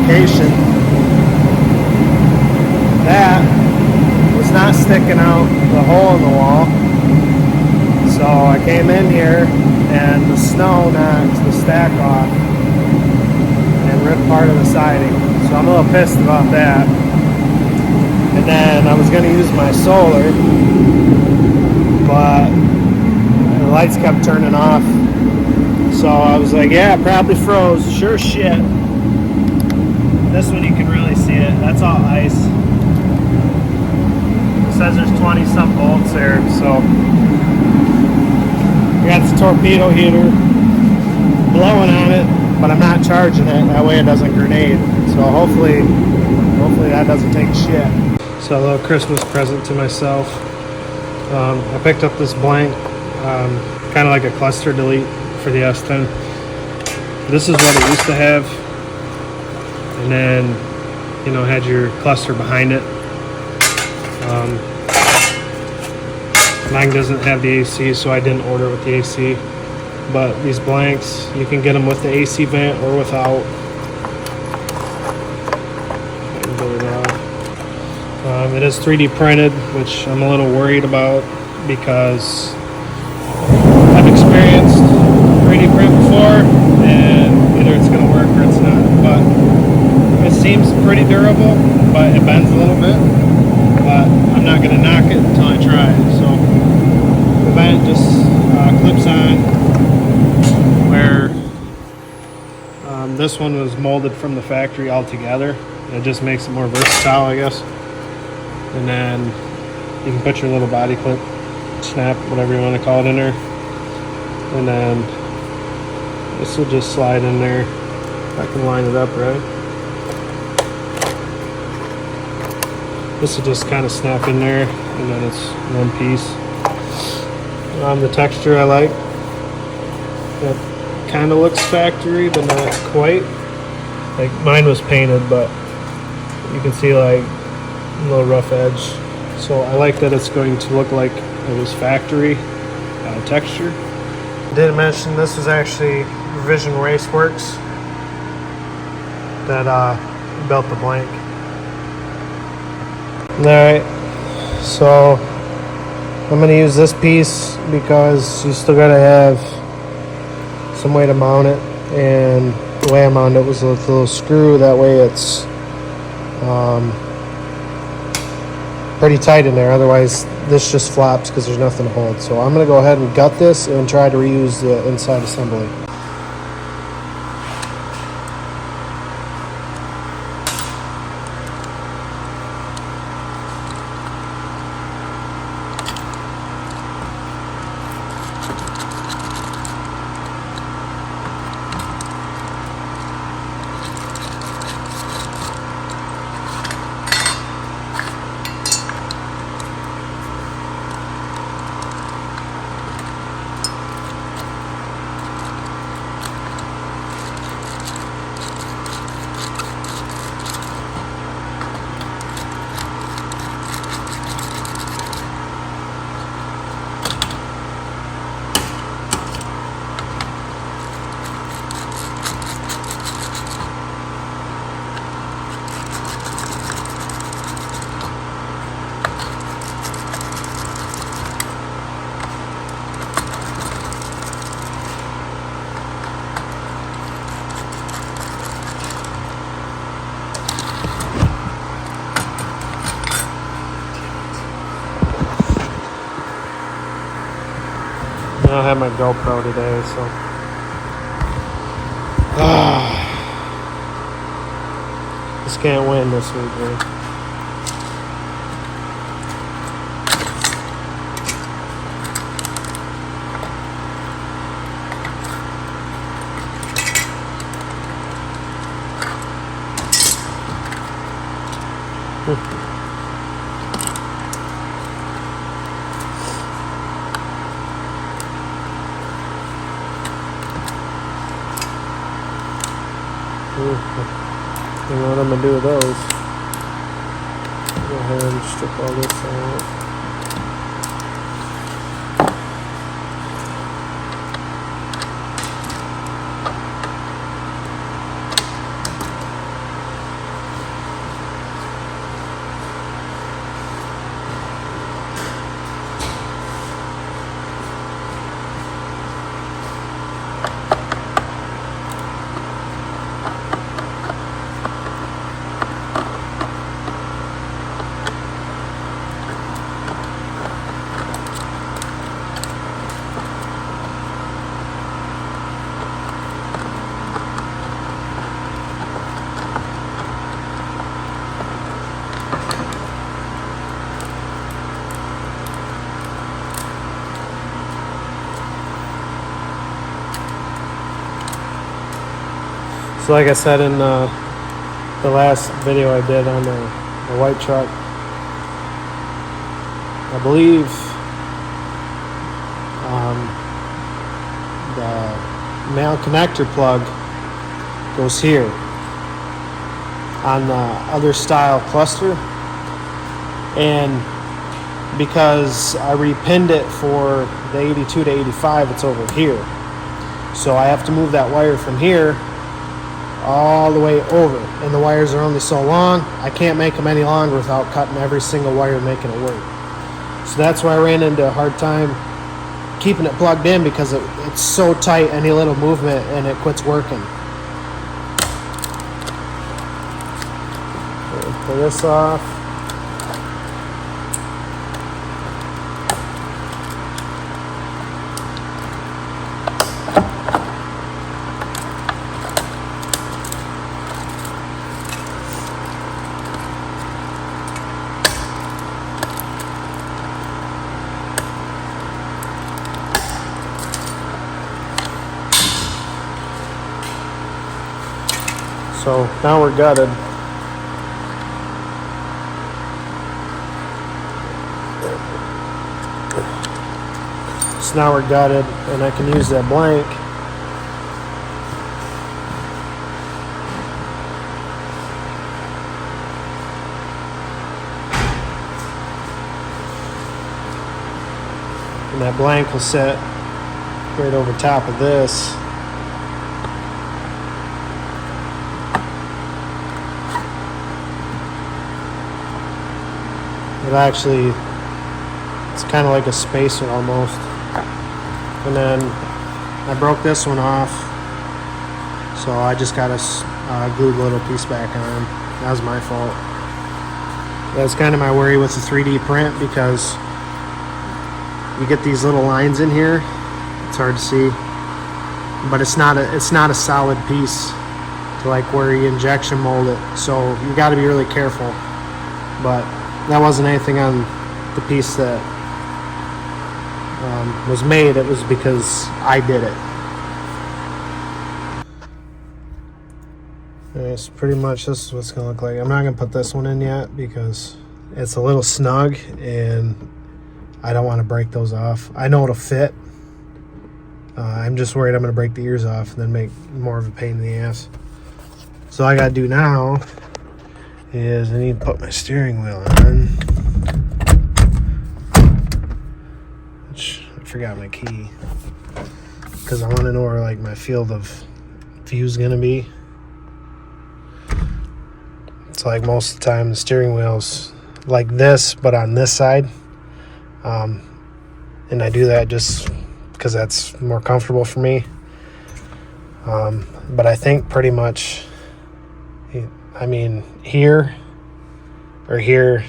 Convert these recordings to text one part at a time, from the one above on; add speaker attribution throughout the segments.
Speaker 1: lubrication. That was not sticking out the hole in the wall. So I came in here and the snow knocked the stack off and ripped part of the siding. So I'm a little pissed about that. And then I was going to use my solar, but the lights kept turning off. So I was like, yeah, it probably froze. Sure shit. This one you can really see it. That's all ice. It says there's 20 some volts there. So I got the torpedo heater blowing on it, but I'm not charging it. That way it doesn't grenade. So hopefully that doesn't take shit. So a little Christmas present to myself. I picked up this blank, kind of like a cluster delete for the S10. This is what it used to have, and then had your cluster behind it. Mine doesn't have the AC, so I didn't order with the AC. But these blanks, you can get them with the AC vent or without. It is 3D printed, which I'm a little worried about because I've experienced 3D print before, and either it's going to work or it's not. But it seems pretty durable, but it bends a little bit. But I'm not going to knock it until I try it. So the vent just clips on, where this one was molded from the factory altogether. It just makes it more versatile, I guess. And then you can put your little body clip, snap, whatever you want to call it, in there. And then this will just slide in there. I can line it up right. This will just kind of snap in there, and then it's one piece. The texture I like. It kind of looks factory, but not quite. Like mine was painted, but you can see like a little rough edge. So I like that it's going to look like it was factory texture. I didn't mention this was actually Reversion Raceworks that built the blank. Alright, so I'm going to use this piece because you still got to have some way to mount it, and the way I mounted it was with a little screw. That way it's pretty tight in there, otherwise this just flops because there's nothing to hold. So I'm going to go ahead and gut this and try to reuse the inside assembly. I don't have my GoPro today, so just can't win this week, man. You know what I'm going to do with those? Go ahead and strip all this out. So like I said in the last video I did on the white truck, I believe the male connector plug goes here on the other style cluster, and because I repinned it for the 82 to 85, it's over here. So I have to move that wire from here all the way over, and the wires are only so long. I can't make them any longer without cutting every single wire making it work. So that's where I ran into a hard time keeping it plugged in, because it's so tight, any little movement and it quits working. Pull this off. So now we're gutted. So now we're gutted, and I can use that blank and that blank will sit right over top of this. It actually, it's kind of like a spacer almost. And then I broke this one off, so I just got to glue the little piece back on. That was my fault. That's kind of my worry with the 3D print, because you get these little lines in here. It's hard to see, but it's not a solid piece to like where you injection mold it. So you got to be really careful. But that wasn't anything on the piece that was made. It was because I did it. It's pretty much, this is what it's gonna look like. I'm not gonna put this one in yet because it's a little snug and I don't want to break those off. I know it'll fit. I'm just worried I'm gonna break the ears off and then make more of a pain in the ass. So all I gotta do now is I need to put my steering wheel on, which I forgot my key, because I want to know where like my field of view is gonna be. It's like most of the time the steering wheel's like this, but on this side, and I do that just because that's more comfortable for me. But I think pretty much, I mean, here or here,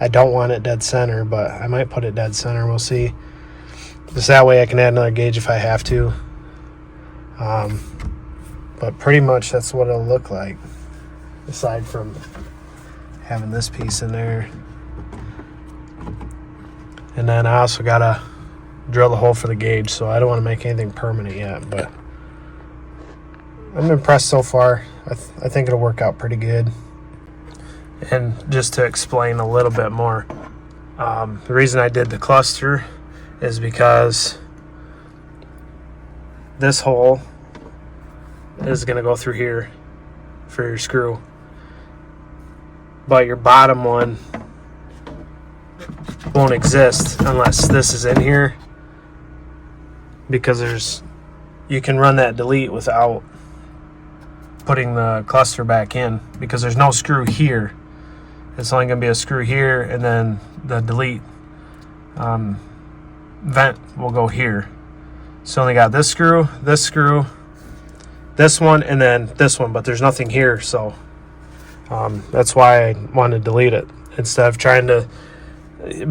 Speaker 1: I don't want it dead center, but I might put it dead center. We'll see. Just that way I can add another gauge if I have to. But pretty much that's what it'll look like, aside from having this piece in there. And then I also gotta drill the hole for the gauge, so I don't want to make anything permanent yet, but I'm impressed so far. I think it'll work out pretty good. And just to explain a little bit more, the reason I did the cluster is because this hole is going to go through here for your screw, but your bottom one won't exist unless this is in here, because you can run that delete without putting the cluster back in, because there's no screw here. It's only going to be a screw here, and then the delete vent will go here. So only got this screw, this one, and then this one, but there's nothing here. So that's why I wanted to delete it instead of trying to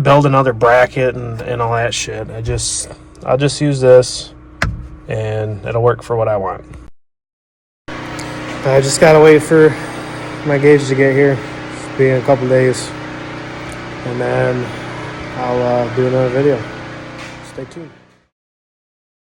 Speaker 1: build another bracket and all that shit. I'll just use this and it'll work for what I want. I just gotta wait for my gauge to get here. It'll be in a couple days, and then I'll do another video. Stay tuned.